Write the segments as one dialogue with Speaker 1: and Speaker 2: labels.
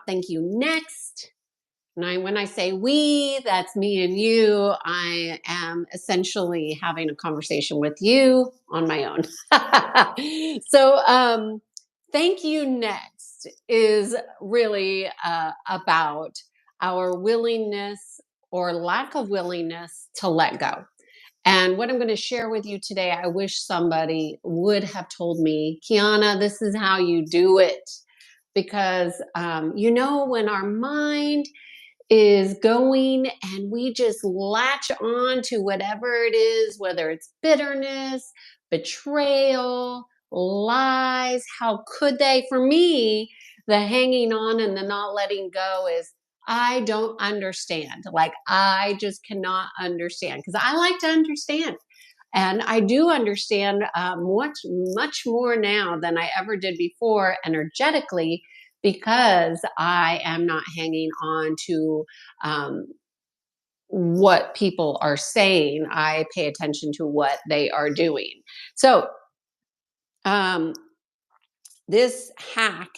Speaker 1: thank you next. And when I say we, that's me and you. I am essentially having a conversation with you on my own. So, thank you next is really about our willingness or lack of willingness to let go. And what I'm going to share with you today, I wish somebody would have told me, Kiana, this is how you do it. Because, when our mind is going and we just latch on to whatever it is, whether it's bitterness, betrayal, lies. How could they? For me, the hanging on and the not letting go is I don't understand. Like, I just cannot understand because I like to understand. And I do understand much more now than I ever did before energetically because I am not hanging on to um, what people are saying. I pay attention to what they are doing. So, um, this hack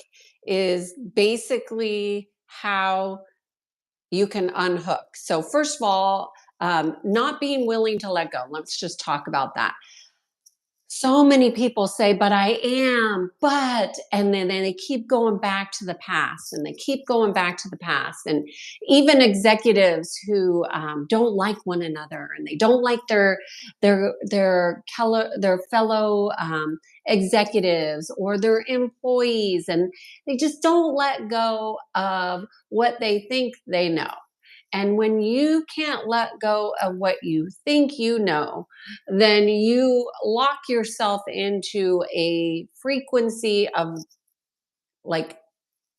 Speaker 1: is basically how you can unhook. So, first of all, not being willing to let go. Let's just talk about that. So many people say, but I am, and then they keep going back to the past and they keep going back to the past. And even executives who don't like one another and they don't like their fellow executives or their employees, and they just don't let go of what they think they know. And when you can't let go of what you think you know, then you lock yourself into a frequency of like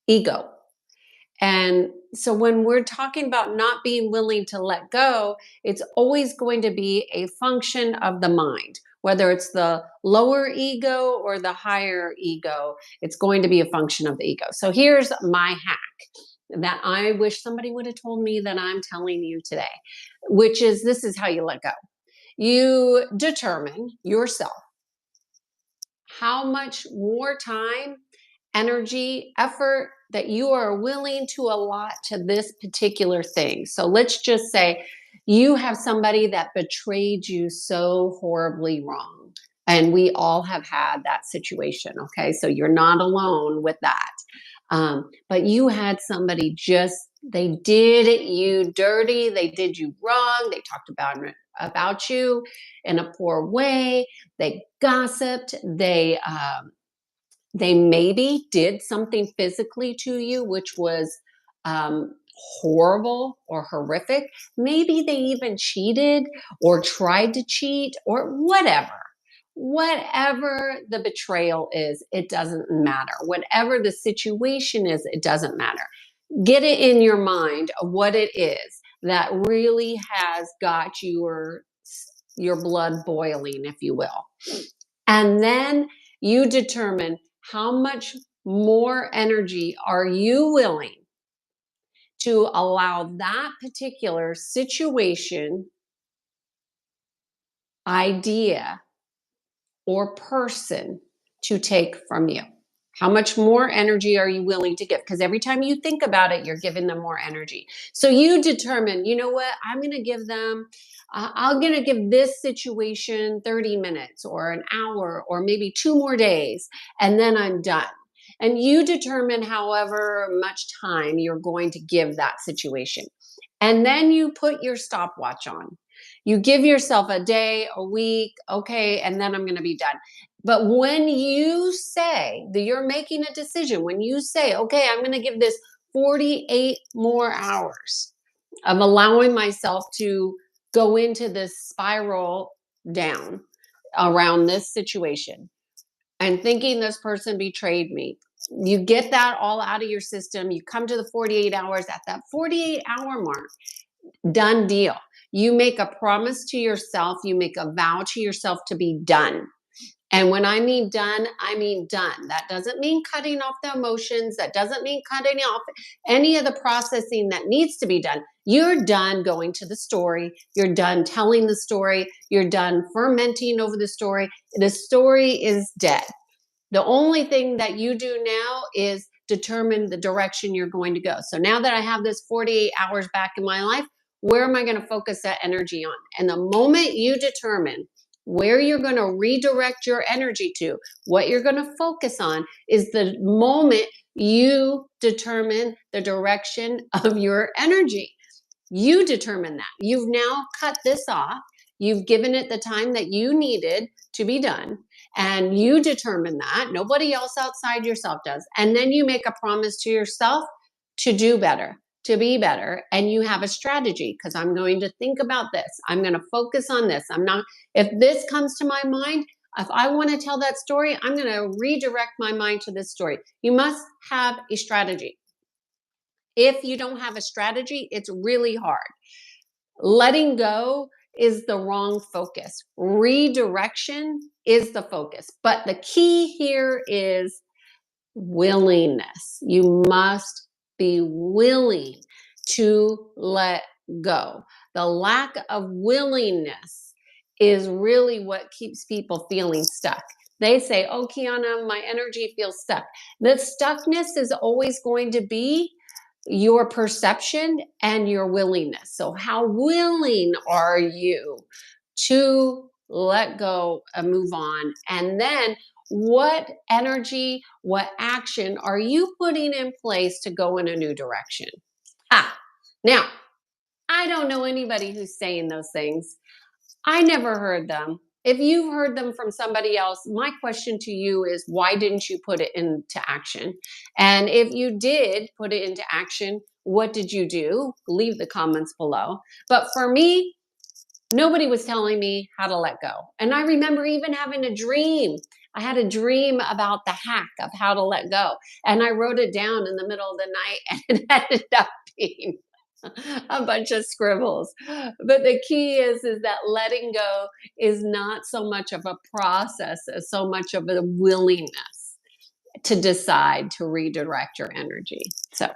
Speaker 1: ego. And so when we're talking about not being willing to let go, it's always going to be a function of the mind. Whether it's the lower ego or the higher ego, it's going to be a function of the ego. So here's my hack that I wish somebody would have told me that I'm telling you today, which is this is how you let go. You determine yourself how much more time, energy, effort that you are willing to allot to this particular thing. So let's just say you have somebody that betrayed you so horribly wrong. And we all have had that situation. Okay. So you're not alone with that. But you had somebody they did you dirty. They did you wrong. They talked about you in a poor way. They gossiped. They maybe did something physically to you, which was um, horrible or horrific. Maybe they even cheated or tried to cheat or whatever. Whatever the betrayal is, it doesn't matter. Whatever the situation is, it doesn't matter. Get it in your mind of what it is that really has got your blood boiling, if you will. And then you determine how much more energy are you willing to allow that particular situation, idea, or person to take from you. How much more energy are you willing to give? Because every time you think about it, you're giving them more energy. So you determine, you know what, I'm going to give this situation 30 minutes or an hour or maybe 2 more days, and then I'm done. And you determine however much time you're going to give that situation. And then you put your stopwatch on. You give yourself a day, a week, okay, and then I'm going to be done. But when you say that you're making a decision, when you say, okay, I'm going to give this 48 more hours of allowing myself to go into this spiral down around this situation and thinking this person betrayed me, you get that all out of your system. You come to the 48 hours. At that 48-hour mark, done deal. You make a promise to yourself, you make a vow to yourself to be done. And when I mean done, I mean done. That doesn't mean cutting off the emotions. That doesn't mean cutting off any of the processing that needs to be done. You're done going to the story. You're done telling the story. You're done fermenting over the story. The story is dead. The only thing that you do now is determine the direction you're going to go. So now that I have this 48 hours back in my life, where am I going to focus that energy on? And the moment you determine where you're going to redirect your energy to, what you're going to focus on, is the moment you determine the direction of your energy. You determine that. You've now cut this off. You've given it the time that you needed to be done. And you determine that. Nobody else outside yourself does. And then you make a promise to yourself to do better, to be better. And you have a strategy, because I'm going to think about this. I'm going to focus on this. I'm not, if this comes to my mind, if I want to tell that story, I'm going to redirect my mind to this story. You must have a strategy. If you don't have a strategy, it's really hard. Letting go is the wrong focus. Redirection is the focus. But the key here is willingness. You must be willing to let go. The lack of willingness is really what keeps people feeling stuck. They say, oh, Kiana, my energy feels stuck. The stuckness is always going to be your perception and your willingness. So, how willing are you to let go and move on? And then, what energy, what action are you putting in place to go in a new direction? Now, I don't know anybody who's saying those things. I never heard them. If you've heard them from somebody else, my question to you is, why didn't you put it into action? And if you did put it into action, what did you do? Leave the comments below. But for me, nobody was telling me how to let go. And I remember even having a dream. I had a dream about the hack of how to let go. And I wrote it down in the middle of the night, and it ended up being a bunch of scribbles. But the key is that letting go is not so much of a process as so much of a willingness to decide to redirect your energy. So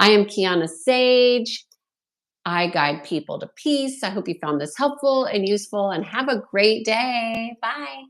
Speaker 1: I am Kiana Sage. I guide people to peace. I hope you found this helpful and useful, and have a great day. Bye.